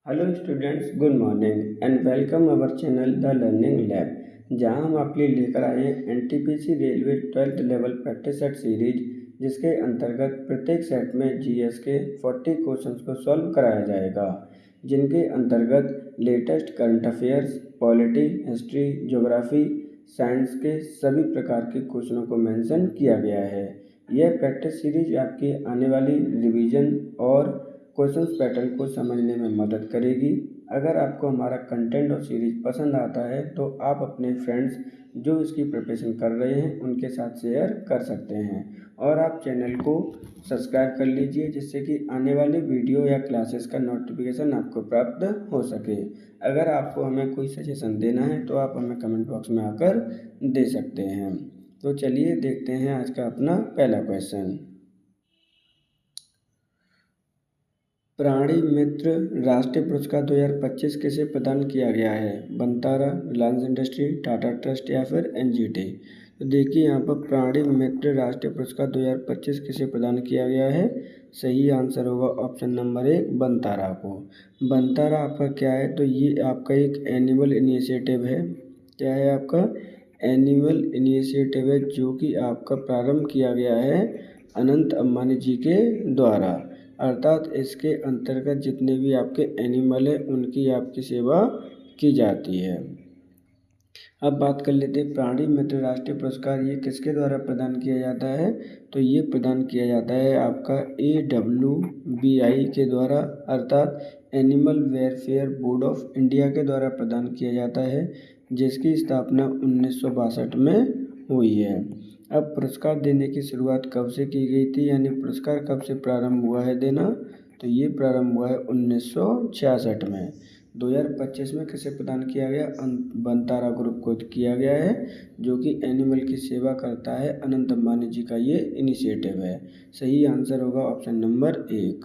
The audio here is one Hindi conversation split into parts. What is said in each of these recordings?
Hello students, good morning and welcome our channel the learning lab, जहां हम आपके लिए लेकर आए हैं NTPC railway 12th level practice set series, जिसके अंतर्गत प्रत्येक सेट में जीएस के 40 क्वेश्चंस को सॉल्व कराया जाएगा, जिनके अंतर्गत latest current affairs, polity, history, geography, science के सभी प्रकार के क्वेश्चनों को मेंशन किया गया है। यह प्रैक्टिस सीरीज आपकी आने वाली रिवीजन और क्वेश्चंस पैटर्न को समझने में मदद करेगी। अगर आपको हमारा कंटेंट और सीरीज पसंद आता है तो आप अपने फ्रेंड्स जो इसकी प्रिपरेशन कर रहे हैं उनके साथ शेयर कर सकते हैं, और आप चैनल को सब्सक्राइब कर लीजिए, जिससे कि आने वाले वीडियो या क्लासेस का नोटिफिकेशन आपको प्राप्त हो सके। अगर आपको हमें कोई सजेशन देना है तो आप हमें कमेंट बॉक्स में आकर दे सकते हैं। तो चलिए देखते हैं आज का अपना पहला क्वेश्चन। प्राणी मित्र राष्ट्रीय पुरस्कार 2025 किसे प्रदान किया गया है? बनतारा, रिलायंस इंडस्ट्री, टाटा ट्रस्ट या फिर एनजीटी। तो देखिए यहाँ पर प्राणी मित्र राष्ट्रीय पुरस्कार 2025 किसे प्रदान किया गया है? सही आंसर होगा ऑप्शन नंबर 1, बनतारा को। बनतारा आपका क्या है? तो ये आपका एक एनुअल इनिशिएटिव है। क्या है आपका? एनुअल इनिशिएटिव है, जो कि आपका प्रारंभ किया गया है अनंत अंबानी जी के द्वारा। अर्थात इसके अंतर्गत जितने भी आपके एनिमल हैं उनकी आपकी सेवा की जाती है। अब बात कर लेते हैं प्राणी मित्र राष्ट्रीय पुरस्कार ये किसके द्वारा प्रदान किया जाता है? तो ये प्रदान किया जाता है आपका AWBI के द्वारा, अर्थात animal welfare board of India के द्वारा प्रदान किया जाता है, जिसकी स्थापना 1962 में हुई है। अब पुरस्कार देने की शुरुआत कब से की गई थी, यानी पुरस्कार कब से प्रारंभ हुआ है देना? तो ये प्रारंभ हुआ है 1966 में। 2025 में किसे प्रदान किया गया? बनतारा ग्रुप को किया गया है, जो कि एनिमल की सेवा करता है। अनंत अंबानी जी का ये इनिशिएटिव है। सही आंसर होगा option number 1।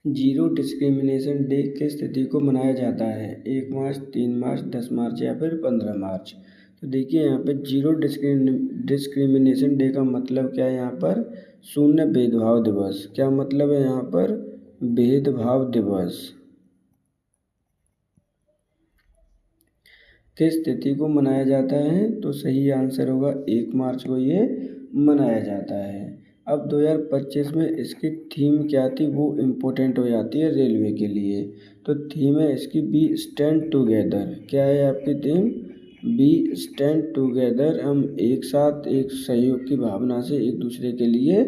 Zero discrimination day किस तिथि को मनाया जाता है? 1 मार्च, 3 मार्च, 10 मार्च या फिर 15 मार्च। तो देखिए यहाँ पे जीरो डिस्क्रिमिनेशन डे का मतलब क्या है? यहाँ पर शून्य भेदभाव दिवस। क्या मतलब है यहाँ पर? भेदभाव दिवस किस तिथि को मनाया जाता है? तो सही आंसर होगा 1 मार्च को ये मनाया जाता है। अब 2025 में इसकी थीम क्या थी, वो इम्पोर्टेंट हो जाती है रेलवे के लिए। तो थीम है इसकी बी स्टैंड टुगेदर। क्या है आपकी थीम? B stand together. हम एक साथ एक सहयोग की भावना से एक दूसरे के लिए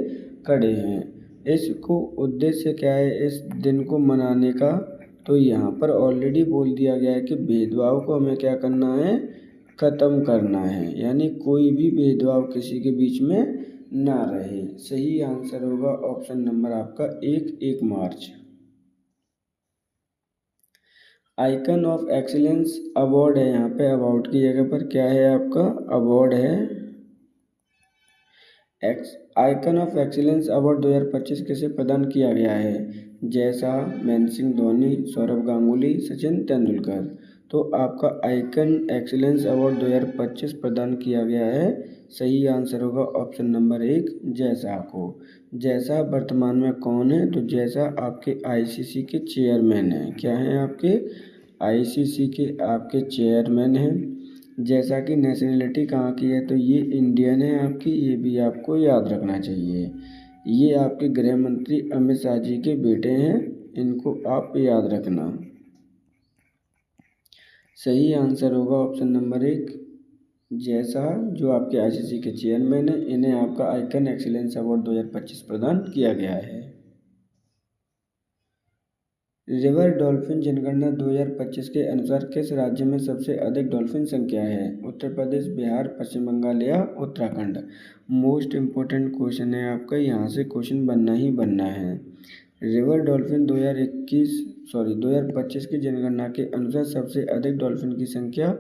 खड़े हैं। इसको उद्देश्य क्या है इस दिन को मनाने का? तो यहाँ पर ऑलरेडी बोल दिया गया है कि भेदभाव को हमें क्या करना है? ख़त्म करना है, यानी कोई भी भेदभाव किसी के बीच में ना रहे। सही आंसर होगा ऑप्शन नंबर आपका 1 मार्च। आइकन ऑफ एक्सीलेंस अवार्ड है, यहाँ पे अवार्ड की जगह पर क्या है आपका? अवार्ड है। आइकन ऑफ एक्सीलेंस अवार्ड 2025 किसे प्रदान किया गया है? जय शाह, महेंद्र सिंह धोनी, सौरव गांगुली, सचिन तेंदुलकर। तो आपका आइकन एक्सीलेंस अवार्ड 2025 प्रदान किया गया है। सही आंसर होगा ऑप्शन नंबर 1, जय शाह को। जय शाह वर्तमान में कौन है? तो जय शाह आपके आईसीसी के चेयरमैन हैं। क्या हैं आपके? आईसीसी के आपके चेयरमैन हैं। जैसा कि नेशनलिटी कहाँ की है? तो ये इंडियन है आपकी, ये भी आपको याद रखना चाहिए। ये आपके गृह मंत्री अमित शाह जी के बेटे हैं, इनको आप याद रखना। सही आंसर होगा ऑप्शन नंबर 1, जय शाह, जो आपके आईसीसी के चेयरमैन हैं। इन्हें आपका आइकन एक्सीलेंस अवार्ड 2025 प्रदान किया गया है। रिवर डॉल्फिन जनगणना 2025 के अनुसार किस राज्य में सबसे अधिक डॉल्फिन संख्या है? उत्तर प्रदेश, बिहार, पश्चिम बंगाल या उत्तराखंड। मोस्ट इम्पोर्टेंट क्वेश्चन है आपका, यहाँ से क्वेश्चन बनना ही बनना है। रिवर डॉल्फिन 2025 की जनगणना के अनुसार सबसे अधिक डॉल्फिन की संख्या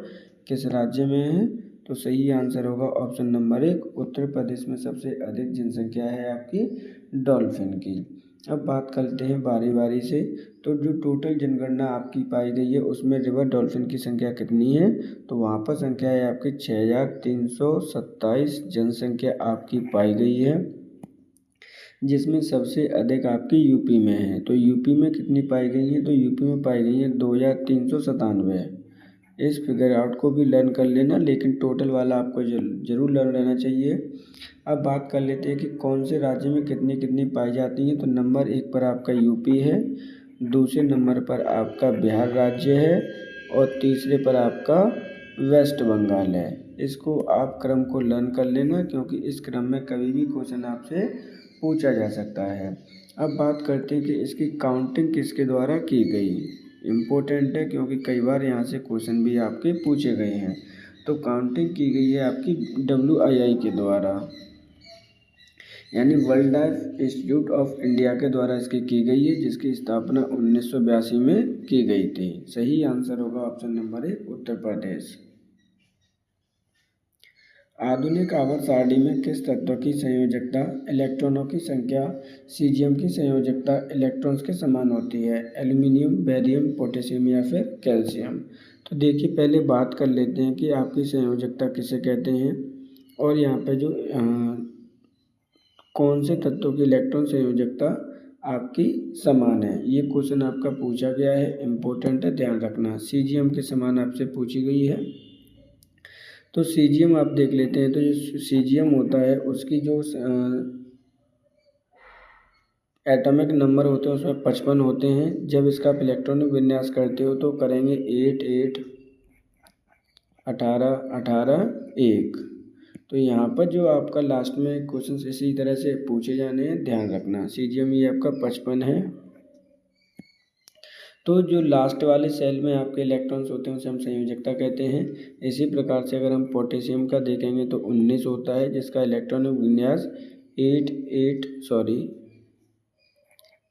किस राज्य में है? तो सही आंसर होगा ऑप्शन नंबर 1, उत्तर प्रदेश में सबसे अधिक जनसंख्या है आपकी डॉल्फिन की। अब बात करते हैं बारी बारी से। तो जो टोटल जनगणना आपकी पाई गई है उसमें रिवर डॉल्फिन की संख्या कितनी है? तो वहाँ पर संख्या है आपकी 6327 जनसंख्या आपकी पाई गई है। जिसमें सबसे अधिक आपकी यूपी में है। तो यूपी में कितनी पाई गई हैं? तो यूपी में पाई गई हैं 2397। इस फिगर आउट को भी लर्न कर लेना, लेकिन टोटल वाला आपको जरूर लर्न रहना चाहिए। अब बात कर लेते हैं कि कौन से राज्य में कितनी कितनी पाई जाती हैं। तो नंबर 1 पर आपका यूपी है, दूसरे नंबर पर आपका बिहार राज्य है और तीसरे पर आपका वेस्ट बंगाल है। इसको आप क्रम को लर्न कर लेना, क्योंकि इस क्रम में कभी भी क्वेश्चन आपसे पूछा जा सकता है। अब बात करते हैं कि इसकी काउंटिंग किसके द्वारा की गई। इम्पोर्टेंट है, क्योंकि कई बार यहाँ से क्वेश्चन भी आपके पूछे गए हैं। तो काउंटिंग की गई है आपकी WII के द्वारा, यानी world life institute of India के द्वारा इसकी की गई है, जिसकी स्थापना 1982 में की गई थी। सही आंसर होगा ऑप्शन नंबर 1 उत्तर प्रदेश। आधुनिक आवर्त सारणी में किस तत्व की संयोजकता इलेक्ट्रॉनों की संख्या सीजियम की संयोजकता इलेक्ट्रॉन्स के समान होती है? एल्यूमिनियम, बेरियम, पोटेशियम या फिर कैल्शियम? तो देखिए, पहले बात कर लेते हैं कि आपकी संयोजकता किसे कहते हैं, और यहाँ पे जो कौन से तत्वों की इलेक्ट्रॉन संयोजकता आपकी समान है, ये क्वेश्चन आपका पूछा गया है। इम्पोर्टेंट है, ध्यान रखना। सीजियम के समान आपसे पूछी गई है। तो सीजियम आप देख लेते हैं। तो जो सीजियम होता है उसकी जो एटॉमिक नंबर होते हैं उसमें 55 होते हैं। जब इसका आप इलेक्ट्रॉनिक विन्यास करते हो तो करेंगे 8 8 18 18 1। तो यहाँ पर जो आपका लास्ट में क्वेश्चन इसी तरह से पूछे जाने हैं, ध्यान रखना। सीजियम ये आपका 55 है। तो जो लास्ट वाले सेल में आपके इलेक्ट्रॉन्स होते हैं उसे हम संयोजकता कहते हैं। इसी प्रकार से अगर हम पोटेशियम का देखेंगे तो 19 होता है, जिसका इलेक्ट्रॉनिक विन्यास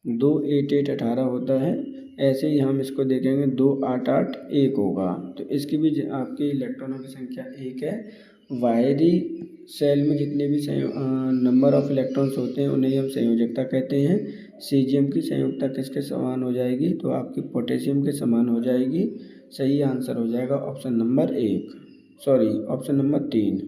2 8 8 18 होता है। ऐसे ही हम इसको देखेंगे 2 8 8 1 होगा। तो इसकी भी आपकी इलेक्ट्रॉनों की संख्या 1 है। बाहरी सेल में जितने भी नंबर ऑफ इलेक्ट्रॉन्स होते हैं उन्हें हम संयोजकता कहते हैं। सीजियम की संयोजकता किसके समान हो जाएगी? तो आपकी पोटेशियम के समान हो जाएगी। सही आंसर हो जाएगा ऑप्शन नंबर 3।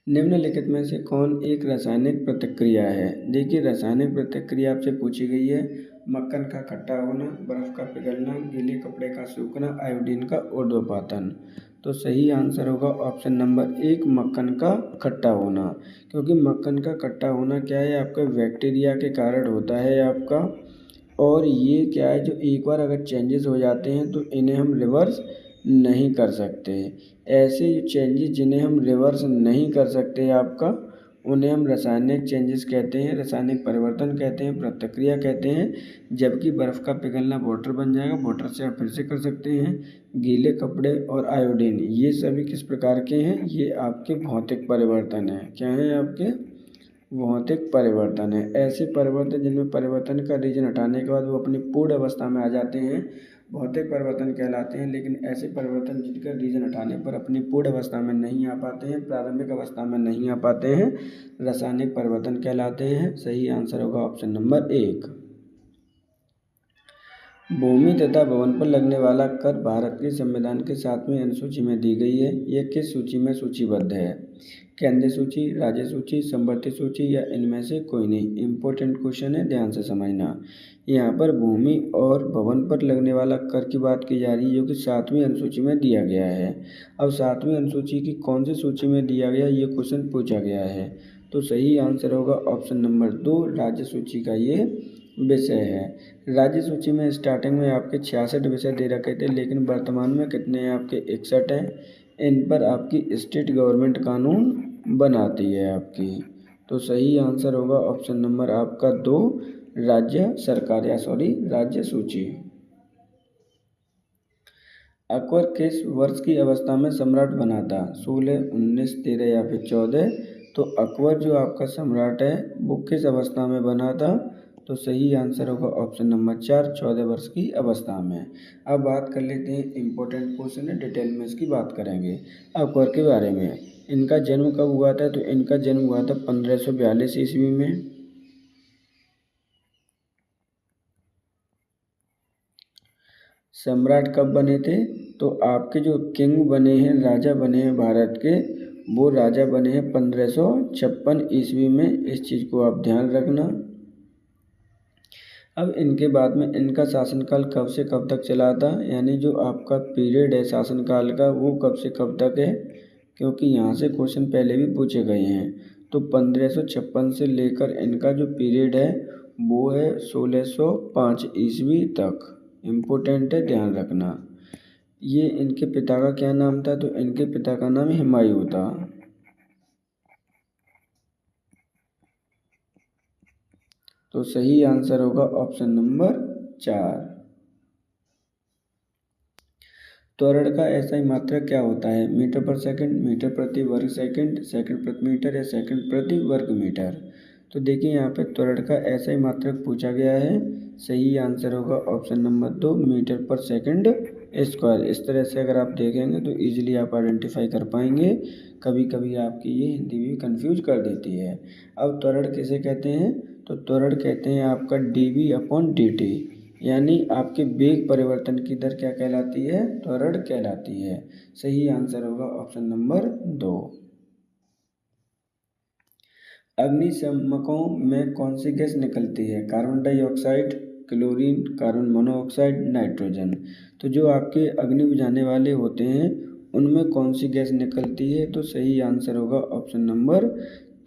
निम्नलिखित में से कौन एक रासायनिक प्रतिक्रिया है? देखिए, रासायनिक प्रतिक्रिया आपसे पूछी गई है। मक्खन का खट्टा होना, बर्फ का पिघलना, गीले कपड़े का सूखना, आयोडीन का ऊर्ध्वपातन। तो सही आंसर होगा ऑप्शन नंबर 1 मक्खन का खट्टा होना, क्योंकि मक्खन का खट्टा होना क्या है, आपका बैक्टीरिया के कारण होता है आपका। और ये क्या है, जो एक बार अगर चेंजेस हो जाते हैं तो इन्हें हम रिवर्स नहीं कर सकते। ऐसे चेंजेस जिन्हें हम रिवर्स नहीं कर सकते आपका, उन्हें हम रासायनिक चेंजेस कहते हैं, रासायनिक परिवर्तन कहते हैं, प्रतिक्रिया कहते हैं। जबकि बर्फ़ का पिघलना वाटर बन जाएगा, वाटर से आप फिर से कर सकते हैं। गीले कपड़े और आयोडीन ये सभी किस प्रकार के हैं? ये आपके भौतिक परिवर्तन हैं। क्या हैं आपके? भौतिक परिवर्तन है। ऐसे परिवर्तन जिनमें परिवर्तन का रीजन हटाने के बाद वो अपनी पूर्ण अवस्था में आ जाते हैं, भौतिक परिवर्तन कहलाते हैं। लेकिन ऐसे परिवर्तन जिनका रीजन हटाने पर अपनी पूर्ण अवस्था में नहीं आ पाते हैं, प्रारंभिक अवस्था में नहीं आ पाते हैं, रासायनिक परिवर्तन कहलाते हैं। सही आंसर होगा ऑप्शन नंबर 1। भूमि तथा भवन पर लगने वाला कर भारत के संविधान के 7वें अनुसूची में दी गई है। यह किस सूची में सूचीबद्ध है? केंद्रीय सूची, राज्य सूची, समवर्ती सूची या इनमें से कोई नहीं? इम्पोर्टेंट क्वेश्चन है, ध्यान से समझना। यहाँ पर भूमि और भवन पर लगने वाला कर की बात की जा रही है, जो कि 7वीं अनुसूची में दिया गया है। अब 7वीं अनुसूची की कौन सी सूची में दिया गया, ये क्वेश्चन पूछा गया है। तो सही आंसर होगा ऑप्शन नंबर 2 राज्य सूची का ये विषय है। राज्य सूची में स्टार्टिंग में आपके 66 विषय दे रखे थे, लेकिन वर्तमान में कितने हैं आपके? 61 हैं। इन पर आपकी स्टेट गवर्नमेंट कानून बनाती है आपकी। तो सही आंसर होगा ऑप्शन नंबर आपका 2 राज्य सूची। अकबर किस वर्ष की अवस्था में सम्राट बना था? 16, 19, 13 या फिर 14? तो अकबर जो आपका सम्राट है वो किस अवस्था में बना था? तो सही आंसर होगा ऑप्शन नंबर 4 14 वर्ष की अवस्था में। अब बात कर लेते हैं, इंपॉर्टेंट क्वेश्चन है, डिटेल में इसकी बात करेंगे अकबर के बारे में। इनका जन्म कब हुआ था? तो इनका जन्म हुआ था 1542 ईस्वी में। सम्राट कब बने थे? तो आपके जो किंग बने हैं, राजा बने हैं भारत के, वो राजा बने हैं 1556 ईस्वी में। इस चीज़ को आप ध्यान रखना। अब इनके बाद में इनका शासनकाल कब से कब तक चला था, यानी जो आपका पीरियड है शासनकाल का वो कब से कब तक है, क्योंकि यहाँ से क्वेश्चन पहले भी पूछे गए हैं। तो 1556 से लेकर इनका जो पीरियड है वो है 1605 ईस्वी तक। इम्पोर्टेंट है, ध्यान रखना। ये इनके पिता का क्या नाम था, तो इनके पिता का नाम हुमायूं था। तो सही आंसर होगा ऑप्शन नंबर 4। त्वरण का एसआई मात्रक क्या होता है, मीटर पर सेकंड, मीटर प्रति वर्ग सेकंड, सेकंड प्रति मीटर या सेकंड प्रति वर्ग मीटर। तो देखिए यहाँ पे त्वरण का एसआई मात्रक पूछा गया है। सही आंसर होगा ऑप्शन नंबर 2, मीटर पर सेकंड स्क्वायर। इस तरह से अगर आप देखेंगे तो इजीली आप आइडेंटिफाई कर पाएंगे। कभी कभी आपकी ये हिंदी भी कंफ्यूज कर देती है। अब त्वरण किसे कहते हैं, तो त्वरण कहते हैं आपका dv/dt, यानी आपके वेग परिवर्तन की दर क्या कहलाती है, त्वरण कहलाती है। सही आंसर होगा ऑप्शन नंबर 2। अग्निशमकों में कौन सी गैस निकलती है, carbon dioxide, chlorine, carbon monoxide, nitrogen. तो जो आपके अग्नि बुझाने वाले होते हैं उनमें कौन सी गैस निकलती है, तो सही आंसर होगा ऑप्शन नंबर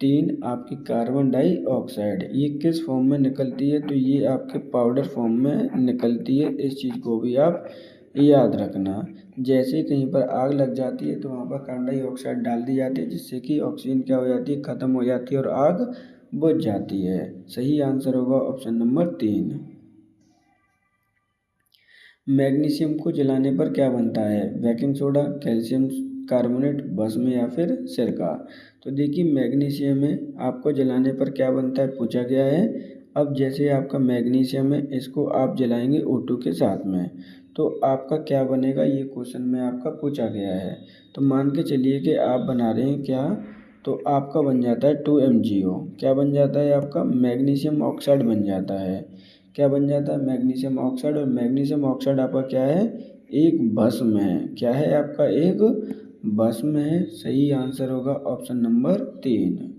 3, आपकी कार्बन डाइऑक्साइड। ये किस फॉर्म में निकलती है, तो ये आपके पाउडर फॉर्म में निकलती है। इस चीज़ को भी आप याद रखना। जैसे ही कहीं पर आग लग जाती है तो वहाँ पर कार्बन डाइऑक्साइड डाल दी जाती है, जिससे कि ऑक्सीजन क्या हो जाती है, ख़त्म हो जाती है और आग बुझ जाती है। सही आंसर होगा ऑप्शन नंबर 3। मैग्नीशियम को जलाने पर क्या बनता है, बेकिंग सोडा, कैल्शियम कार्बोनेट, भस्म या फिर सिरका। तो देखिए मैग्नीशियम में आपको जलाने पर क्या बनता है पूछा गया है। अब जैसे आपका मैग्नीशियम है, इसको आप जलाएंगे O2 के साथ में, तो आपका क्या बनेगा, ये क्वेश्चन में आपका पूछा गया है। तो मान के चलिए कि आप बना रहे हैं क्या, तो आपका बन जाता है 2MgO। क्या बन जाता है, आपका मैग्नीशियम ऑक्साइड बन जाता है। क्या बन जाता है, मैग्नीशियम ऑक्साइड। और मैग्नीशियम ऑक्साइड आपका क्या है, एक भस्म है। क्या है आपका, एक भस्म है। सही आंसर होगा ऑप्शन नंबर 3।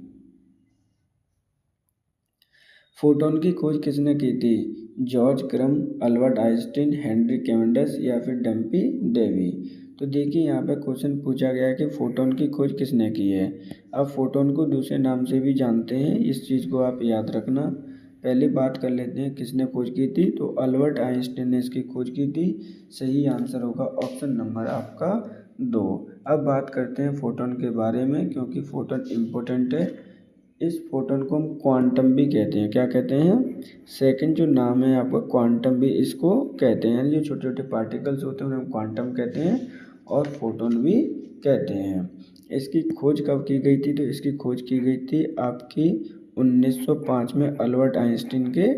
फोटोन की खोज किसने की थी, जॉर्ज क्रम, अल्बर्ट आइंस्टीन, हेनरी कैवेंडिश या फिर डम्पी डेवी। तो देखिए यहाँ पे क्वेश्चन पूछा गया है कि फोटोन की खोज किसने की है। अब फोटोन को दूसरे नाम से भी जानते हैं, इस चीज़ को आप याद रखना। पहले बात कर लेते हैं किसने खोज की थी, तो अल्बर्ट आइंस्टीन ने इसकी खोज की थी। सही आंसर होगा ऑप्शन नंबर आपका 2। अब बात करते हैं फोटोन के बारे में, क्योंकि फोटोन इम्पोर्टेंट है। इस फोटोन को हम क्वांटम भी कहते हैं। क्या कहते हैं, सेकंड जो नाम है आपका क्वांटम भी इसको कहते हैं, यानी जो छोटे छोटे पार्टिकल्स होते हैं उन्हें हम क्वांटम कहते हैं और फोटोन भी कहते हैं। इसकी खोज कब की गई थी, तो इसकी खोज की गई थी आपकी 1905 में अल्बर्ट आइंस्टीन के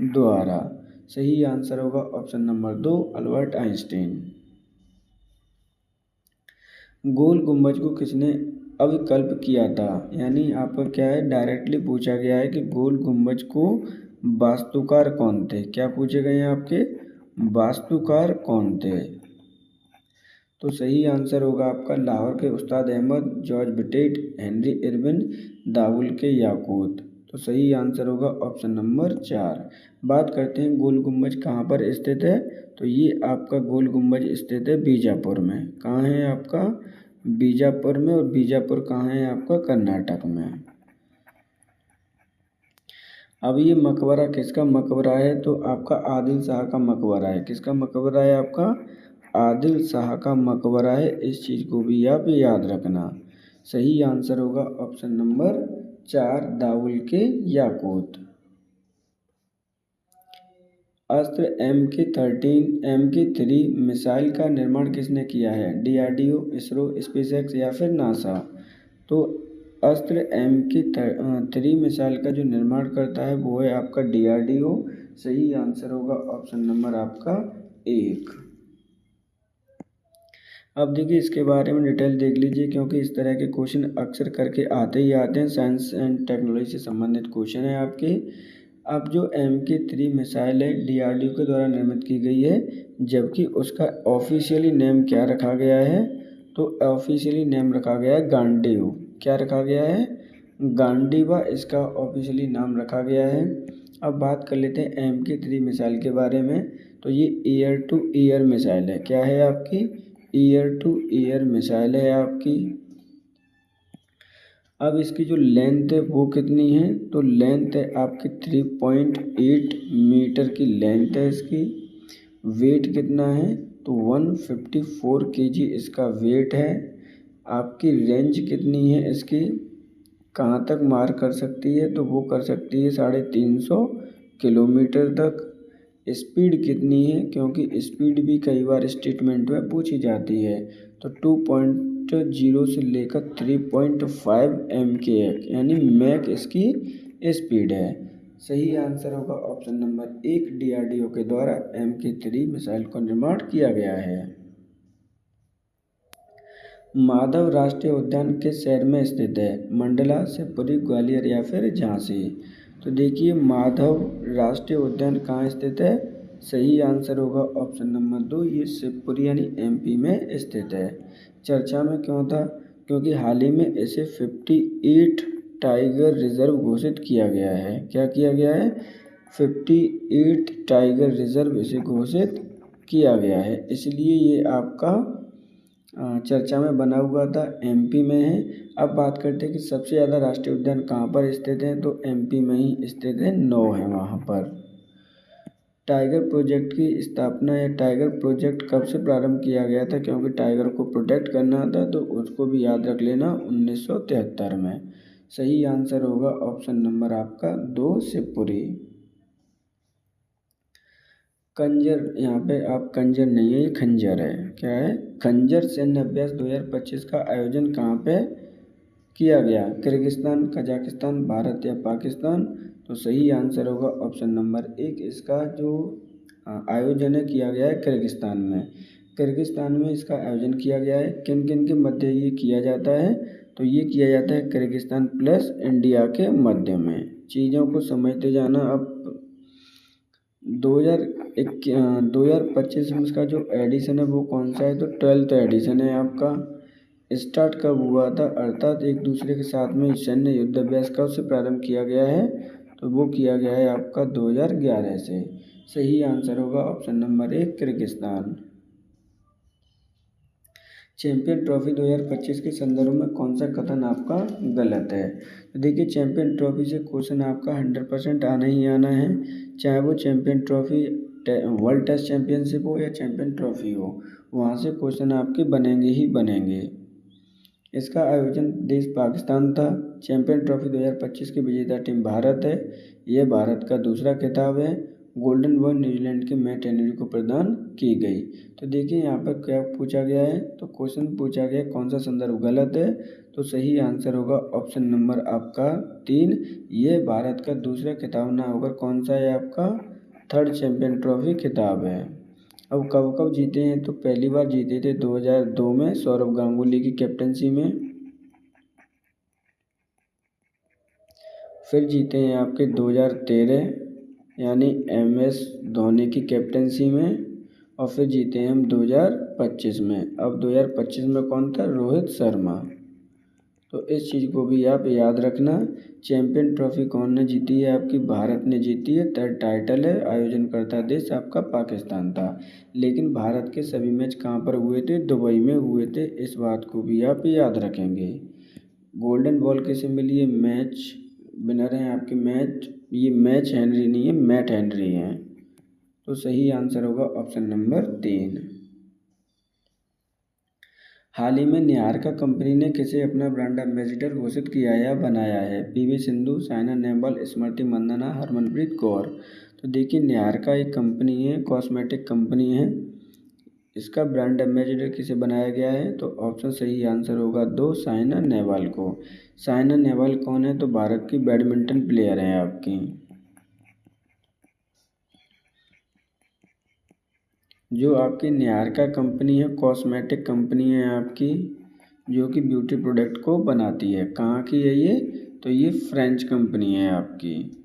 द्वारा। सही आंसर होगा ऑप्शन नंबर 2, अल्बर्ट आइंस्टीन। गोल गुंबज को किसने अविकल्प किया था, यानी आपका क्या है, डायरेक्टली पूछा गया है कि गोल गुंबज को वास्तुकार कौन थे। क्या पूछे गए हैं आपके, वास्तुकार कौन थे। तो सही आंसर होगा आपका लाहौर के उस्ताद अहमद, जॉर्ज बिटेट, हेनरी इरविन, दावुल के याकूत। तो सही आंसर होगा ऑप्शन नंबर 4। बात करते हैं गोल गुंबज कहाँ पर स्थित है, तो ये आपका गोल गुंबज स्थित है बीजापुर में। कहाँ है आपका, बीजापुर में। और बीजापुर कहाँ है आपका, कर्नाटक में। अब ये मकबरा किसका मकबरा है, तो आपका आदिल शाह का मकबरा है। किसका मकबरा है आपका, आदिल शाह का मकबरा है। इस चीज़ को भी आप याद रखना। सही आंसर होगा ऑप्शन नंबर 4, दावुल के याकूत। अस्त्र MK3 मिसाइल का निर्माण किसने किया है, DRDO, इसरो, स्पेसएक्स या फिर नासा। तो अस्त्र MK3 मिसाइल का जो निर्माण करता है वो है आपका DRDO। सही आंसर होगा ऑप्शन नंबर आपका 1। अब देखिए इसके बारे में डिटेल देख लीजिए, क्योंकि इस तरह के क्वेश्चन अक्सर करके आते ही आते हैं। साइंस एंड टेक्नोलॉजी से संबंधित क्वेश्चन है आपके। अब जो MK3 मिसाइल है DRDO के द्वारा निर्मित की गई है, जबकि उसका ऑफिशियली नेम क्या रखा गया है, तो ऑफिशियली नेम रखा गया है गांडीव। क्या रखा गया है? गांडीवा इसका ऑफिशियली नाम रखा गया है। अब बात कर लेते हैं MK3 मिसाइल के बारे में। तो ये ईयर टू ईयर मिसाइल है। क्या है आपकी? ईयर टू ईयर मिसाइल है आपकी। अब इसकी जो लेंथ है वो कितनी है? तो लेंथ है आपकी 3.8 मीटर की लेंथ है इसकी। वेट कितना है? तो 154 kg इसका वेट है। आपकी रेंज कितनी है इसकी? कहाँ तक मार कर सकती है? तो वो कर सकती है 350 किलोमीटर तक। स्पीड कितनी है? क्योंकि स्पीड भी कई बार स्टेटमेंट में पूछी जाती है। तो 2.0 से लेकर 3.5 MKH यानी मैक इसकी स्पीड है। सही आंसर होगा ऑप्शन नंबर 1, DRDO के द्वारा MK3 मिसाइल का निर्माण किया गया है। माधव राष्ट्रीय उद्यान किस शहर में स्थित है? मंडला, शिवपुरी, ग्वालियर या फिर झांसी? तो देखिए माधव राष्ट्रीय उद्यान कहाँ स्थित है? सही आंसर होगा ऑप्शन नंबर 2, ये शिवपुरी यानी MP में स्थित है। चर्चा में क्यों था? क्योंकि हाल ही में इसे 58 टाइगर रिजर्व घोषित किया गया है। क्या किया गया है? 58 टाइगर रिजर्व इसे घोषित किया गया है, इसलिए ये आपका चर्चा में बना हुआ था। MP में है। अब बात करते हैं कि सबसे ज़्यादा राष्ट्रीय उद्यान कहाँ पर स्थित हैं? तो MP में ही स्थित है, 9 है वहाँ पर। टाइगर प्रोजेक्ट की स्थापना या टाइगर प्रोजेक्ट कब से प्रारंभ किया गया था? क्योंकि टाइगर को प्रोटेक्ट करना था तो उसको भी याद रख लेना, 1973 में। सही आंसर होगा ऑप्शन नंबर आपका 2, शिवपुरी। कंजर, यहाँ पे आप कंजर नहीं है, ये खंजर है। क्या है? खंजर सैन्य अभ्यास 2025 का आयोजन कहाँ पे किया गया? किर्गिस्तान, कजाकिस्तान, भारत या पाकिस्तान? तो सही आंसर होगा ऑप्शन नंबर 1, इसका जो आयोजन है किया गया है किर्गिस्तान में। किर्गिस्तान में इसका आयोजन किया गया है। किन किन के मध्य ये किया जाता है? तो ये किया जाता है किर्गिस्तान प्लस इंडिया के मध्य में। चीज़ों को समझते जाना। अब 2025 में इसका जो एडिशन है वो कौन सा है? तो 12th एडिशन है आपका। स्टार्ट कब हुआ था? अर्थात एक दूसरे के साथ में सैन्य युद्ध अभ्यास कब से प्रारंभ किया गया है? तो वो किया गया है आपका 2011 से। सही आंसर होगा option number 1, Kyrgyzstan. Champion trophy 2025 के संदर्भ में कौन सा कथन आपका गलत है? तो देखिए चैंपियन ट्रॉफी से क्वेश्चन आपका 100% आना ही आना है, चाहे वो champion trophy world test championship हो या चैंपियन ट्रॉफी हो, वहाँ से क्वेश्चन आपके बनेंगे ही बनेंगे। इसका आयोजन देश पाकिस्तान था। चैंपियन ट्रॉफी 2025 की विजेता टीम भारत है। यह भारत का दूसरा खिताब है। गोल्डन बॉय न्यूजीलैंड के मैट हेनरी को प्रदान की गई। तो देखिए यहाँ पर क्या पूछा गया है? तो क्वेश्चन पूछा गया कौन सा संदर्भ गलत है? तो सही आंसर होगा ऑप्शन नंबर आपका 3, ये भारत का दूसरा खिताब ना होकर कौन सा है आपका थर्ड चैंपियन ट्रॉफी खिताब है। अब कब कब जीते हैं? तो पहली बार जीते थे 2002 में सौरव गांगुली की कैप्टनसी में। फिर जीते हैं आपके 2013 यानी MS धोनी की कैप्टनसी में। और फिर जीते हैं हम 2025 में। अब 2025 में कौन था? रोहित शर्मा। तो इस चीज़ को भी आप याद रखना। चैंपियन ट्रॉफी कौन ने जीती है? आपकी भारत ने जीती है। थर्ड टाइटल है। आयोजन करता देश आपका पाकिस्तान था। लेकिन भारत के सभी मैच कहाँ पर हुए थे? दुबई में हुए थे। इस बात को भी आप याद रखेंगे। गोल्डन बॉल किसे मिली है? मैच विनर हैं आपके मैच हेनरी नहीं है, मैट हेनरी हैं। तो सही आंसर होगा ऑप्शन नंबर 3। हाल ही में निहारिका कंपनी ने किसे अपना ब्रांड एम्बेसडर घोषित किया या बनाया है? PV सिंधु, साइना नेहवाल, स्मृति मंदाना, हरमनप्रीत कौर? तो देखिए निहारिका एक कंपनी है, कॉस्मेटिक कंपनी है। इसका ब्रांड एम्बेसडर किसे बनाया गया है? तो ऑप्शन सही आंसर होगा 2, साइना नेहवाल को। साइना नेहवाल कौन है? तो भारत की बैडमिंटन प्लेयर हैं आपकी। जो आपकी निहारिका कंपनी है, कॉस्मेटिक कंपनी है आपकी, जो कि ब्यूटी प्रोडक्ट को बनाती है। कहाँ की है ये? तो ये फ्रेंच कंपनी है आपकी।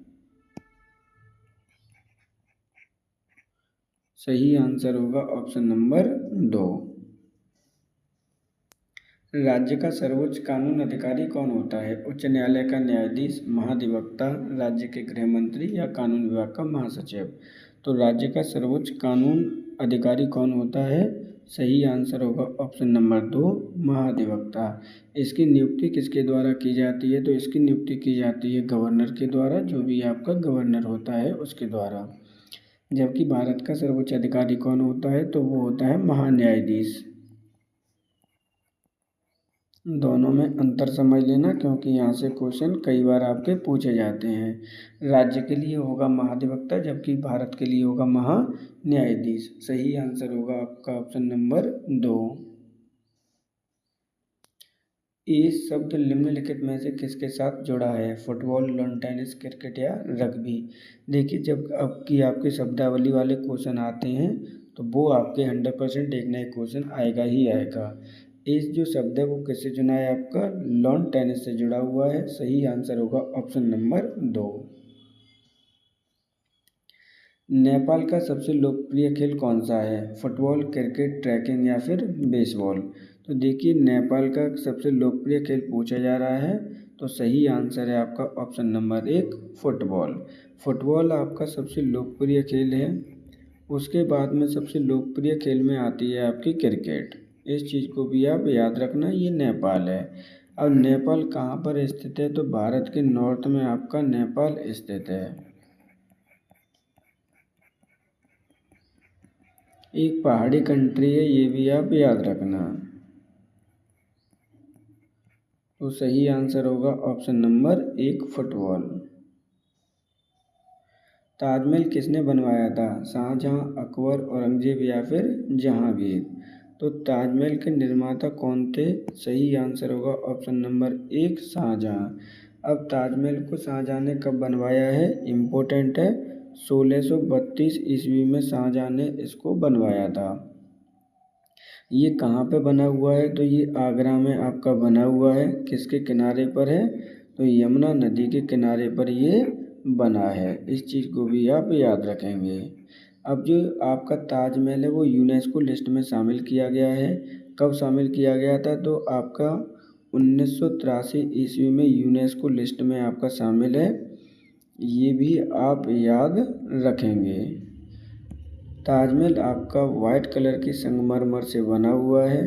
सही आंसर होगा ऑप्शन नंबर 2। राज्य का सर्वोच्च कानून अधिकारी कौन होता है? उच्च न्यायालय का न्यायाधीश, महाधिवक्ता, राज्य के गृह मंत्री या कानून विभाग का महासचिव। तो राज्य का सर्वोच्च कानून अधिकारी कौन होता है? सही आंसर होगा ऑप्शन नंबर 2, महाधिवक्ता। इसकी नियुक्ति किसके द्वारा की जाती है? तो इसकी नियुक्ति की जाती है गवर्नर के द्वारा, जो भी आपका गवर्नर होता है उसके द्वारा। जबकि भारत का सर्वोच्च अधिकारी कौन होता है? तो वो होता है महान्यायाधीश। दोनों में अंतर समझ लेना, क्योंकि यहाँ से क्वेश्चन कई बार आपके पूछे जाते हैं। राज्य के लिए होगा महाधिवक्ता, जबकि भारत के लिए होगा महान्यायाधीश। सही आंसर होगा आपका ऑप्शन नंबर 2। ये शब्द निम्नलिखित में से किसके साथ जुड़ा है? फुटबॉल, लॉन टेनिस, क्रिकेट या रग्बी। देखिए, जब आपके शब्दावली वाले क्वेश्चन आते हैं तो वो आपके 100% एक ना एक क्वेश्चन आएगा ही आएगा। इस जो शब्द है वो किससे जुड़ा है? आपका लॉन टेनिस से जुड़ा हुआ है। सही आंसर होगा ऑप्शन नंबर 2। नेपाल का सबसे लोकप्रिय खेल कौन सा है? फुटबॉल, क्रिकेट, ट्रैकिंग या फिर बेसबॉल। तो देखिए, नेपाल का सबसे लोकप्रिय खेल पूछा जा रहा है, तो सही आंसर है आपका ऑप्शन नंबर 1, फुटबॉल। फुटबॉल आपका सबसे लोकप्रिय खेल है। उसके बाद में सबसे लोकप्रिय खेल में आती है आपकी क्रिकेट। इस चीज़ को भी आप याद रखना, ये नेपाल है। अब नेपाल कहाँ पर स्थित है? तो भारत के नॉर्थ में आपका नेपाल स्थित है। एक पहाड़ी कंट्री है, ये भी आप याद रखना। तो सही आंसर होगा ऑप्शन नंबर 1, फुटबॉल। ताजमहल किसने बनवाया था? शाहजहां, अकबर, औरंगजेब या फिर जहांगीर। तो ताजमहल के निर्माता कौन थे? सही आंसर होगा ऑप्शन नंबर 1, शाहजहां। अब ताजमहल को शाहजहां ने कब बनवाया है? इम्पोर्टेंट है। 1632 ईस्वी में शाहजहां ने इसको बनवाया था। ये कहाँ पे बना हुआ है? तो ये आगरा में आपका बना हुआ है। किसके किनारे पर है? तो यमुना नदी के किनारे पर ये बना है। इस चीज़ को भी आप याद रखेंगे। अब जो आपका ताजमहल है वो यूनेस्को लिस्ट में शामिल किया गया है। कब शामिल किया गया था? तो आपका 1983 ईस्वी में यूनेस्को लिस्ट में आपका शामिल है। ये भी आप याद रखेंगे। ताजमहल आपका वाइट कलर की संगमरमर से बना हुआ है।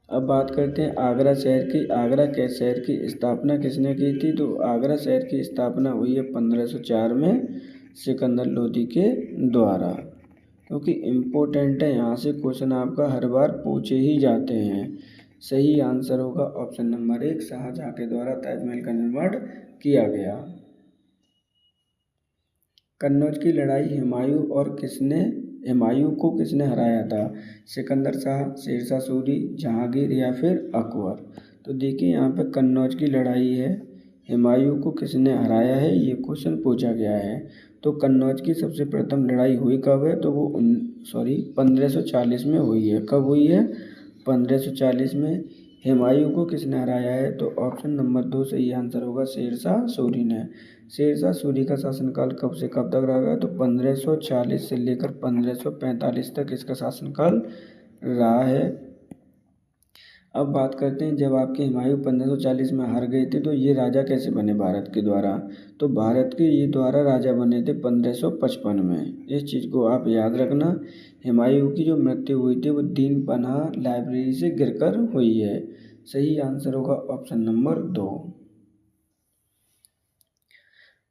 अब बात करते हैं आगरा शहर की। आगरा के शहर की स्थापना किसने की थी? तो आगरा शहर की स्थापना हुई है 1504 में सिकंदर लोदी के द्वारा। क्योंकि इम्पोर्टेंट है, यहाँ से क्वेश्चन आपका हर बार पूछे ही जाते हैं। सही आंसर होगा ऑप्शन नंबर 1, शाहजहां के द्वारा ताजमहल का निर्माण किया गया। कन्नौज की लड़ाई हुमायूं को किसने हराया था? सिकंदर शाह, शेरशाह सूरी, जहांगीर या फिर अकबर। तो देखिए, यहाँ पे कन्नौज की लड़ाई है, हुमायूं को किसने हराया है, ये क्वेश्चन पूछा गया है। तो कन्नौज की सबसे प्रथम लड़ाई हुई कब है? तो वो 1540 में हुई है। कब हुई है? 1540 में। हुमायूं को किसने हराया है? तो ऑप्शन नंबर 2 सही आंसर होगा, शेरशाह सूरी ने। शेरशाह सूरी का शासनकाल कब से कब तक रहा? तो 1540 से लेकर 1545 तक इसका शासनकाल रहा है। अब बात करते हैं, जब आपके हुमायूं 1540 में हार गए थे तो ये राजा कैसे बने भारत के द्वारा? तो भारत के ये द्वारा राजा बने थे 1555 में। इस चीज़ को आप याद रखना। हुमायूं की जो मृत्यु हुई थी वो दीन पनाह लाइब्रेरी से गिरकर हुई है। सही आंसर होगा ऑप्शन नंबर 2।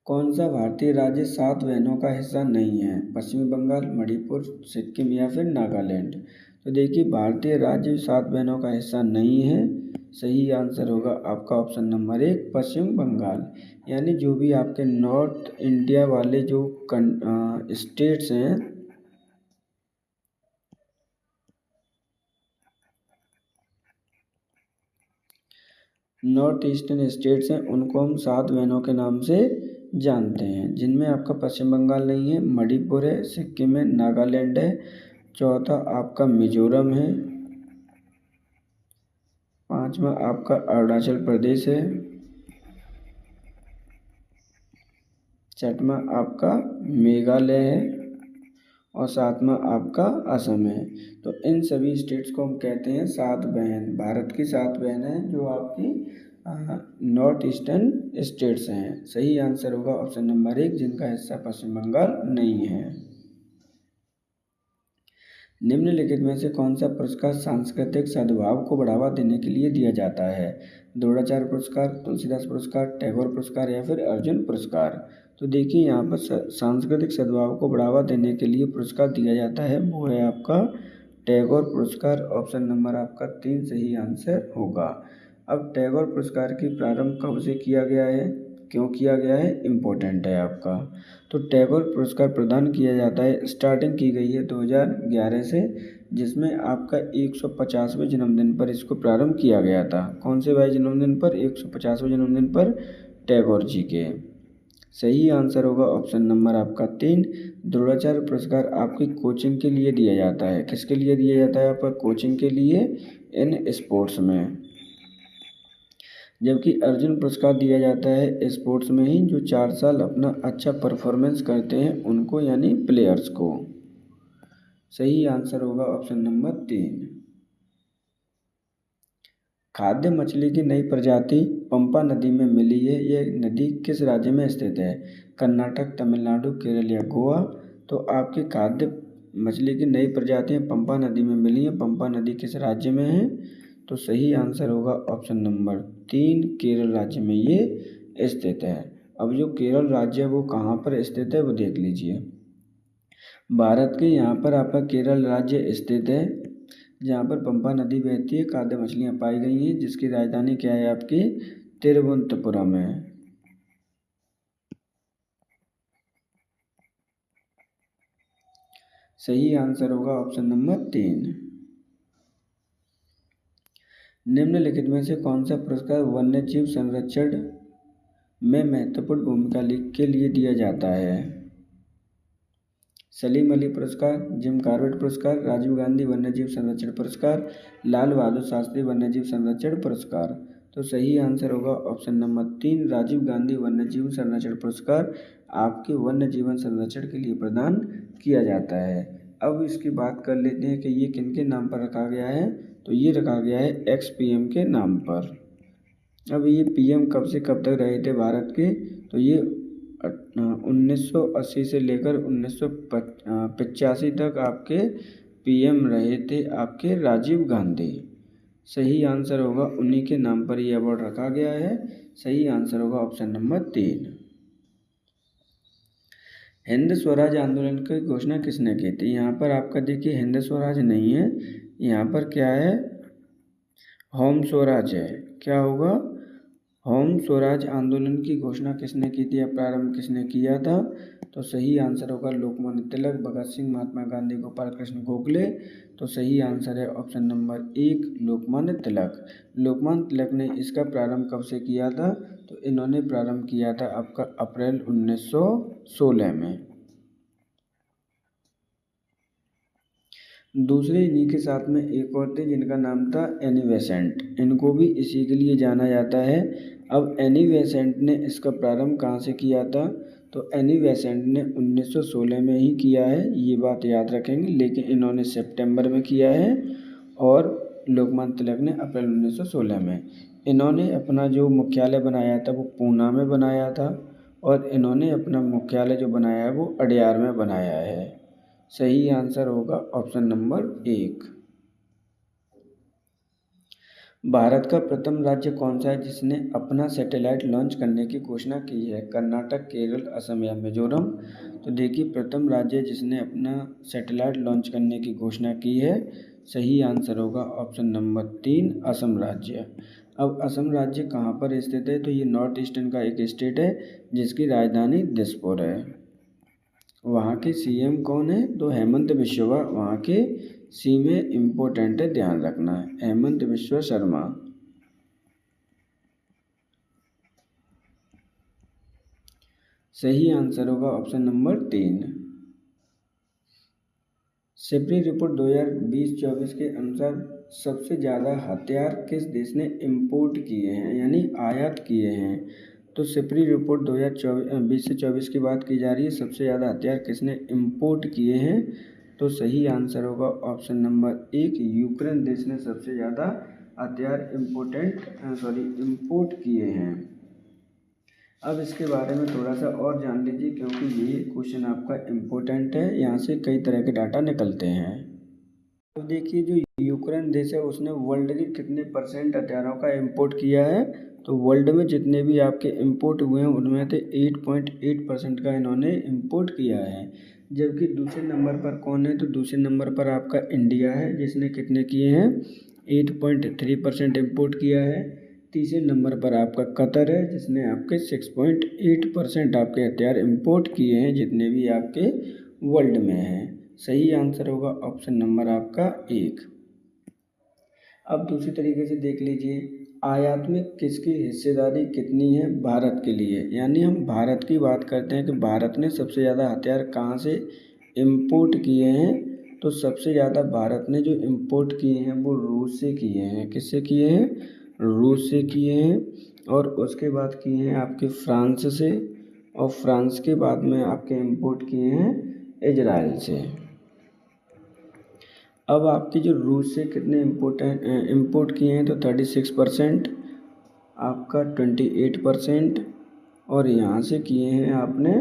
कौन सा भारतीय राज्य 7 बहनों का हिस्सा नहीं है? पश्चिमी बंगाल, मणिपुर, सिक्किम या फिर नागालैंड। तो देखिए, भारतीय राज्य 7 बहनों का हिस्सा नहीं है। सही आंसर होगा आपका ऑप्शन नंबर 1, पश्चिम बंगाल। यानी जो भी आपके नॉर्थ इंडिया वाले जो स्टेट्स हैं, नॉर्थ ईस्टर्न स्टेट्स हैं, उनको हम 7 बहनों के नाम से जानते हैं। जिनमें आपका पश्चिम बंगाल नहीं है, मणिपुर है, सिक्किम है, नागालैंड है, चौथा आपका मिजोरम है, पांचवा आपका अरुणाचल प्रदेश है, छठवां आपका मेघालय है और सातवां आपका असम है। तो इन सभी स्टेट्स को हम कहते हैं सात बहन, भारत की सात बहन है जो आपकी नॉर्थ ईस्टर्न स्टेट्स हैं। सही आंसर होगा ऑप्शन नंबर 1, जिनका हिस्सा पश्चिम बंगाल नहीं है। निम्नलिखित में से कौन सा पुरस्कार सांस्कृतिक सद्भाव को बढ़ावा देने के लिए दिया जाता है? द्रोणाचार्य पुरस्कार, तुलसीदास पुरस्कार, टैगोर पुरस्कार या फिर अर्जुन पुरस्कार। तो देखिए यहाँ पर सांस्कृतिक सद्भाव को बढ़ावा देने के लिए पुरस्कार दिया जाता है, वो है आपका टैगोर पुरस्कार। ऑप्शन नंबर आपका 3 सही आंसर होगा। अब टैगोर पुरस्कार की प्रारंभ कब से किया गया है, क्यों किया गया है, इम्पोर्टेंट है आपका। तो टैगोर पुरस्कार प्रदान किया जाता है, स्टार्टिंग की गई है 2011 से, जिसमें आपका 150वें जन्मदिन पर इसको प्रारंभ किया गया था। कौन से भाई जन्मदिन पर? 150वें जन्मदिन पर टैगोर जी के। सही आंसर होगा ऑप्शन नंबर आपका 3। द्रोणाचार्य पुरस्कार आपकी कोचिंग के लिए दिया जाता है। किसके लिए दिया जाता है? आपका कोचिंग के लिए इन स्पोर्ट्स में। जबकि अर्जुन पुरस्कार दिया जाता है स्पोर्ट्स में ही, जो 4 साल अपना अच्छा परफॉर्मेंस करते हैं उनको, यानी प्लेयर्स को। सही आंसर होगा ऑप्शन नंबर 3। खाद्य मछली की नई प्रजाति पंपा नदी में मिली है, यह नदी किस राज्य में स्थित है? कर्नाटक, तमिलनाडु, केरल या गोवा। तो आपकी खाद्य मछली की नई प्रजातियाँ पंपा नदी में मिली हैं। पंपा नदी किस राज्य में है? तो सही आंसर होगा ऑप्शन नंबर 3, केरल राज्य में ये स्थित है। अब जो केरल राज्य है वो कहाँ पर स्थित है वो देख लीजिए। भारत के यहाँ पर आपका केरल राज्य स्थित है, जहाँ पर पंपा नदी बहती है, खाद्य मछलियाँ पाई गई हैं, जिसकी राजधानी क्या है आपकी? तिरुवनंतपुरम है। सही आंसर होगा ऑप्शन नंबर 3। निम्नलिखित में से कौन सा पुरस्कार वन्य जीव संरक्षण में महत्वपूर्ण भूमिका के लिए दिया जाता है? सलीम अली पुरस्कार, जिम कॉर्बेट पुरस्कार, राजीव गांधी वन्यजीव संरक्षण पुरस्कार, लाल बहादुर शास्त्री वन्यजीव संरक्षण पुरस्कार। तो सही आंसर होगा ऑप्शन नंबर 3, राजीव गांधी वन्यजीव संरक्षण पुरस्कार आपके वन्य जीवन संरक्षण के लिए प्रदान किया जाता है। अब इसकी बात कर लेते हैं कि ये किनके नाम पर रखा गया है। तो ये रखा गया है एक्स पीएम के नाम पर। अब ये पीएम कब से कब तक रहे थे भारत के? तो ये 1980 से लेकर 1985 तक आपके पीएम रहे थे आपके राजीव गांधी। सही आंसर होगा, उन्हीं के नाम पर ये अवार्ड रखा गया है। सही आंसर होगा ऑप्शन नंबर 3। हिंद स्वराज आंदोलन की घोषणा किसने की थी? यहाँ पर आपका देखिए हिंद स्वराज नहीं है, यहाँ पर क्या है? होम स्वराज है। क्या होगा? होम स्वराज आंदोलन की घोषणा किसने की थी या प्रारंभ किसने किया था? तो सही आंसर होगा लोकमान्य तिलक, भगत सिंह, महात्मा गांधी, गोपाल कृष्ण गोखले। तो सही आंसर है ऑप्शन नंबर 1, लोकमान्य तिलक। लोकमान्य तिलक ने इसका प्रारंभ कब से किया था? तो इन्होंने प्रारंभ किया था आपका अप्रैल 1916 में। दूसरे इन्हीं के साथ में एक और थे जिनका नाम था एनी बेसेंट, इनको भी इसी के लिए जाना जाता है। अब एनी बेसेंट ने इसका प्रारंभ कहाँ से किया था? तो एनी बेसेंट ने 1916 में ही किया है, ये बात याद रखेंगे, लेकिन इन्होंने सितंबर में किया है और लोकमान्य तिलक ने अप्रैल 1916 में। इन्होंने अपना जो मुख्यालय बनाया था वो पूना में बनाया था और इन्होंने अपना मुख्यालय जो बनाया है वो अडयार में बनाया है। सही आंसर होगा ऑप्शन नंबर 1। भारत का प्रथम राज्य कौन सा है जिसने अपना सैटेलाइट लॉन्च करने की घोषणा की है? कर्नाटक, केरल, असम या मिजोरम। तो देखिए प्रथम राज्य जिसने अपना सैटेलाइट लॉन्च करने की घोषणा की है, सही आंसर होगा ऑप्शन नंबर 3, असम राज्य। अब असम राज्य कहाँ पर स्थित है? तो ये नॉर्थ ईस्टर्न का एक स्टेट है जिसकी राजधानी दिसपुर है। वहाँ के सीएम कौन है? तो हेमंत बिश्वा वहाँ के सीएम में इम्पोर्टेंट है, ध्यान रखना है, हेमंत बिश्वा शर्मा। सही आंसर होगा ऑप्शन नंबर 3। सिपरी रिपोर्ट 2020-24 के अनुसार सबसे ज़्यादा हथियार किस देश ने इंपोर्ट किए हैं यानी आयात किए हैं? तो सिपरी रिपोर्ट 2020 से 24 की बात की जा रही है। सबसे ज़्यादा हथियार किसने इम्पोर्ट किए हैं? तो सही आंसर होगा ऑप्शन नंबर 1, यूक्रेन देश ने सबसे ज़्यादा हथियार इम्पोर्ट किए हैं। अब इसके बारे में थोड़ा सा और जान लीजिए, क्योंकि ये क्वेश्चन आपका इम्पोर्टेंट है, यहाँ से कई तरह के डाटा निकलते हैं। तो देखिए, जो यूक्रेन देश है उसने वर्ल्ड के कितने % हथियारों का इम्पोर्ट किया है? तो वर्ल्ड में जितने भी आपके इम्पोर्ट हुए हैं उनमें से 8.8% का इन्होंने इम्पोर्ट किया है। जबकि दूसरे नंबर पर कौन है? तो दूसरे नंबर पर आपका इंडिया है, जिसने कितने किए हैं? 8.3% इम्पोर्ट किया है। तीसरे नंबर पर आपका कतर है, जिसने आपके 6.8% आपके हथियार इम्पोर्ट किए हैं, जितने भी आपके वर्ल्ड में हैं। सही आंसर होगा ऑप्शन नंबर आपका 1। अब दूसरी तरीके से देख लीजिए, आयात में किसकी हिस्सेदारी कितनी है भारत के लिए? यानी हम भारत की बात करते हैं कि भारत ने सबसे ज़्यादा हथियार कहाँ से इम्पोर्ट किए हैं? तो सबसे ज़्यादा भारत ने जो इम्पोर्ट किए हैं वो रूस से किए हैं। किससे किए हैं? रूस से किए हैं। और उसके बाद किए हैं आपके फ्रांस से, और फ्रांस के बाद में आपके इम्पोर्ट किए हैं इजराइल से। अब आपकी जो रूस से कितने इम्पोर्ट किए हैं? तो 36%, आपका 28%, और यहाँ से किए हैं आपने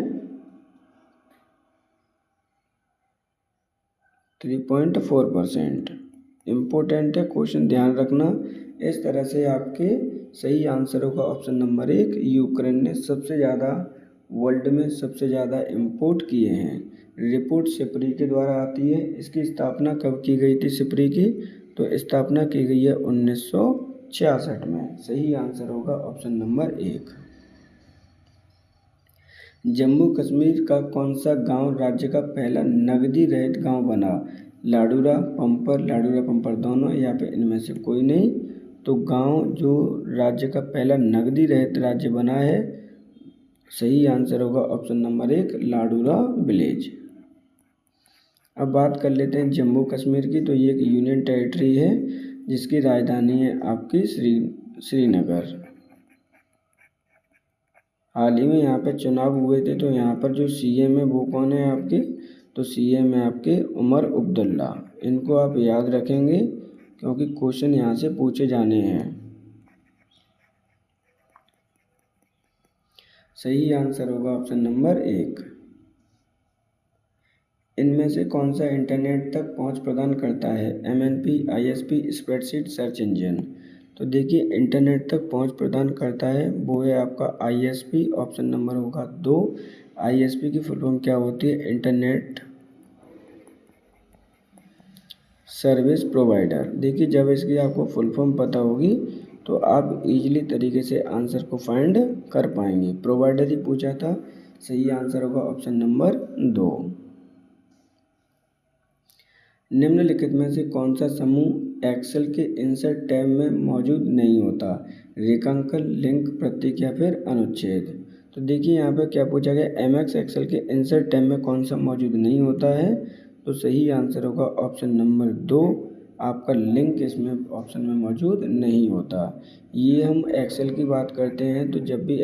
3.4%। इम्पोर्टेंट है क्वेश्चन, ध्यान रखना। इस तरह से आपके सही आंसर होगा ऑप्शन नंबर 1, यूक्रेन ने सबसे ज़्यादा वर्ल्ड में सबसे ज़्यादा इम्पोर्ट किए हैं। रिपोर्ट सिपरी के द्वारा आती है। इसकी स्थापना कब की गई थी सिपरी की? तो स्थापना की गई है 1966 में। सही आंसर होगा ऑप्शन नंबर 1। जम्मू कश्मीर का कौन सा गांव राज्य का पहला नगदी रहित गांव बना? लाडूरा पंपर दोनों, या फिर इनमें से कोई नहीं? तो गांव जो राज्य का पहला नगदी रहित राज्य बना है, सही आंसर होगा ऑप्शन नंबर 1, लाडूरा विलेज। अब बात कर लेते हैं जम्मू कश्मीर की। तो ये एक यूनियन टेरिटरी है जिसकी राजधानी है आपकी श्रीनगर। हाल ही में यहाँ पे चुनाव हुए थे, तो यहाँ पर जो CM है वो कौन है आपके? तो CM है आपके उमर अब्दुल्ला। इनको आप याद रखेंगे क्योंकि क्वेश्चन यहाँ से पूछे जाने हैं। सही आंसर होगा ऑप्शन नंबर 1। इनमें से कौन सा इंटरनेट तक पहुंच प्रदान करता है? MNP, ISP, spreadsheet, search engine? तो देखिए, इंटरनेट तक पहुंच प्रदान करता है वो है आपका ISP। ऑप्शन नंबर होगा 2। ISP की फुल फॉर्म क्या होती है? Internet service provider. देखिए, जब इसकी आपको फुल फॉर्म पता होगी तो आप इजीली तरीके से आंसर को फाइंड कर पाएंगे। प्रोवाइडर ही पूछा था। सही आंसर होगा ऑप्शन नंबर 2। निम्नलिखित में से कौन सा समूह एक्सेल के इंसर्ट टैब में मौजूद नहीं होता? रेखांकन, लिंक, प्रतीक, या फिर अनुच्छेद? तो देखिए, यहाँ पर क्या पूछा गया? MX एक्सेल के इंसर्ट टैब में कौन सा मौजूद नहीं होता है? तो सही आंसर होगा ऑप्शन नंबर 2, आपका लिंक इसमें ऑप्शन में मौजूद नहीं होता। ये हम एक्सेल की बात करते हैं तो जब भी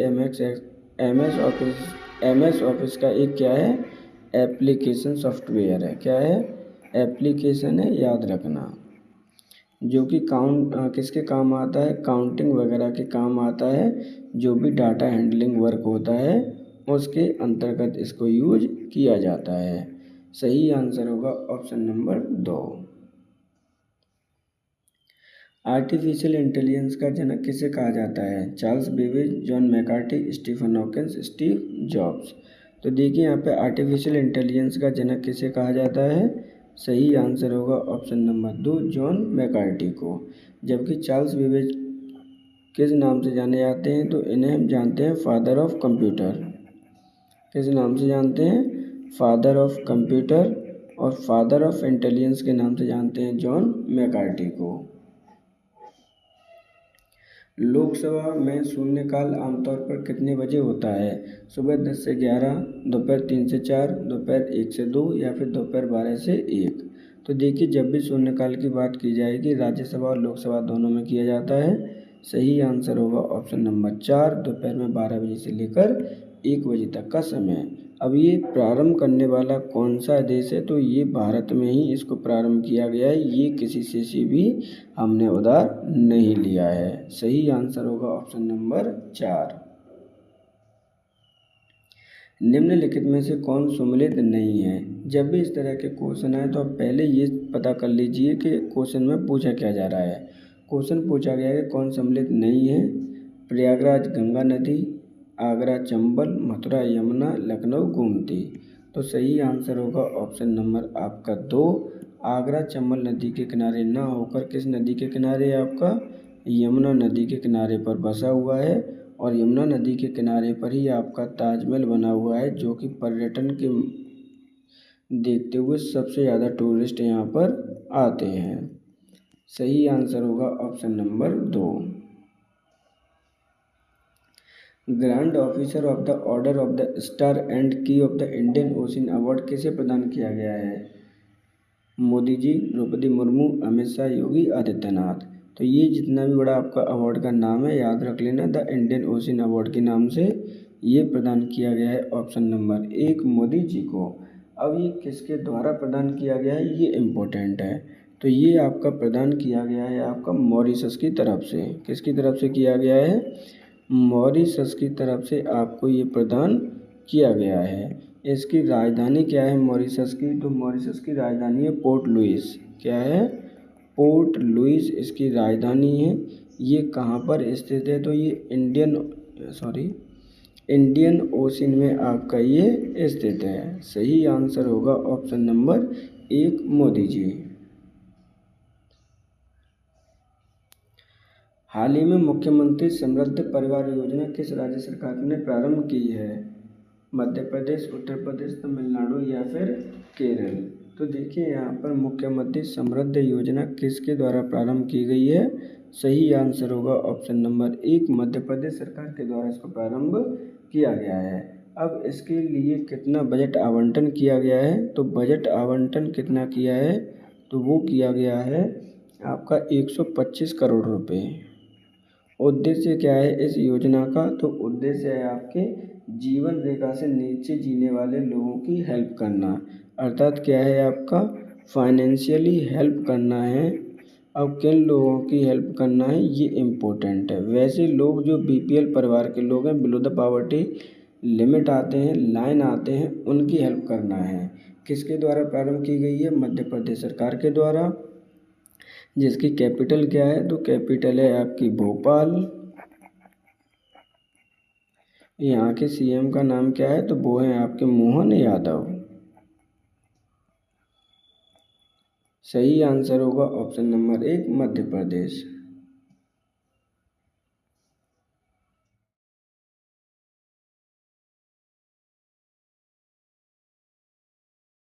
MS ऑफिस का एक क्या है? एप्लीकेशन सॉफ्टवेयर है। क्या है? एप्लीकेशन है, याद रखना। जो कि किसके काम आता है? काउंटिंग वगैरह के काम आता है। जो भी डाटा हैंडलिंग वर्क होता है उसके अंतर्गत इसको यूज किया जाता है। सही आंसर होगा ऑप्शन नंबर 2। आर्टिफिशियल इंटेलिजेंस का जनक किसे कहा जाता है? Charles Babbage, John McCarthy, Stephen Hawkins, Steve Jobs? तो देखिए, यहाँ पे आर्टिफिशियल इंटेलिजेंस का जनक किसे कहा जाता है? सही आंसर होगा ऑप्शन नंबर 2, जॉन मैकार्टी को। जबकि चार्ल्स बेबेज किस नाम से जाने जाते हैं? तो इन्हें हम जानते हैं फादर ऑफ कंप्यूटर। किस नाम से जानते हैं? Father of computer. और फादर ऑफ इंटेलिजेंस के नाम से जानते हैं जॉन मैकार्टी को। लोकसभा में शून्यकाल आमतौर पर कितने बजे होता है? सुबह 10 से 11, दोपहर 3 से 4, दोपहर 1 से 2, या फिर दोपहर 12 से 1? तो देखिए, जब भी शून्यकाल की बात की जाएगी राज्यसभा और लोकसभा दोनों में किया जाता है। सही आंसर होगा ऑप्शन नंबर 4, दोपहर में 12 बजे से लेकर 1 बजे तक का समय। अब ये प्रारंभ करने वाला कौन सा देश है, तो ये भारत में ही इसको प्रारंभ किया गया है, ये किसी से भी हमने उधार नहीं लिया है। सही आंसर होगा ऑप्शन नंबर 4। निम्नलिखित में से कौन सम्मिलित नहीं है। जब भी इस तरह के क्वेश्चन आए तो आप पहले ये पता कर लीजिए कि क्वेश्चन में पूछा क्या जा रहा है। क्वेश्चन पूछा गया है कि कौन सम्मिलित नहीं है। प्रयागराज गंगा नदी, आगरा चंबल, मथुरा यमुना, लखनऊ गोमती। तो सही आंसर होगा ऑप्शन नंबर आपका 2, आगरा चंबल नदी के किनारे ना होकर किस नदी के किनारे आपका यमुना नदी के किनारे पर बसा हुआ है, और यमुना नदी के किनारे पर ही आपका ताजमहल बना हुआ है, जो कि पर्यटन के देखते हुए सबसे ज़्यादा टूरिस्ट यहाँ पर आते हैं। सही आंसर होगा option number 2। Grand officer of the order of the star and key of the Indian Ocean award किसे प्रदान किया गया है। मोदी जी, द्रौपदी मुर्मू, अमित शाह, योगी आदित्यनाथ। तो ये जितना भी बड़ा आपका अवार्ड का नाम है याद रख लेना, द इंडियन ओशन अवार्ड के नाम से ये प्रदान किया गया है ऑप्शन नंबर 1 मोदी जी को। अब ये किसके द्वारा प्रदान किया गया है, ये इम्पोर्टेंट है। तो ये आपका प्रदान किया गया है आपका मॉरिशस की तरफ से। किसकी तरफ से किया गया है, मॉरिशस की तरफ से आपको ये प्रदान किया गया है। इसकी राजधानी क्या है मॉरिशस की, तो मॉरिशस की राजधानी है पोर्ट लुइस। क्या है, पोर्ट लुइस इसकी राजधानी है। ये कहाँ पर स्थित है, तो ये इंडियन ओशन में आपका ये स्थित है। सही आंसर होगा ऑप्शन नंबर 1 मोदी जी। हाल ही में मुख्यमंत्री समृद्ध परिवार योजना किस राज्य सरकार ने प्रारंभ की है। मध्य प्रदेश, उत्तर प्रदेश, तमिलनाडु या फिर केरल। तो देखिए यहाँ पर मुख्यमंत्री समृद्ध योजना किसके द्वारा प्रारंभ की गई है। सही आंसर होगा ऑप्शन नंबर 1 मध्य प्रदेश सरकार के द्वारा इसको प्रारंभ किया गया है। अब इसके लिए कितना बजट आवंटन किया गया है, तो बजट आवंटन कितना किया है, तो वो किया गया है आपका 125 करोड़ रुपए। उद्देश्य क्या है इस योजना का, तो उद्देश्य है आपके जीवन रेखा से नीचे जीने वाले लोगों की हेल्प करना। अर्थात क्या है आपका फाइनेंशियली हेल्प करना है। अब किन लोगों की हेल्प करना है ये इम्पोर्टेंट है। वैसे लोग जो बीपीएल परिवार के लोग हैं, बिलो द पॉवर्टी लिमिट आते हैं, लाइन आते हैं, उनकी हेल्प करना है। किसके द्वारा प्रारंभ की गई है, मध्य प्रदेश सरकार के द्वारा। जिसकी कैपिटल क्या है, तो कैपिटल है आपकी भोपाल। यहाँ के सीएम का नाम क्या है, तो वो है आपके मोहन यादव। सही आंसर होगा ऑप्शन नंबर 1 मध्य प्रदेश।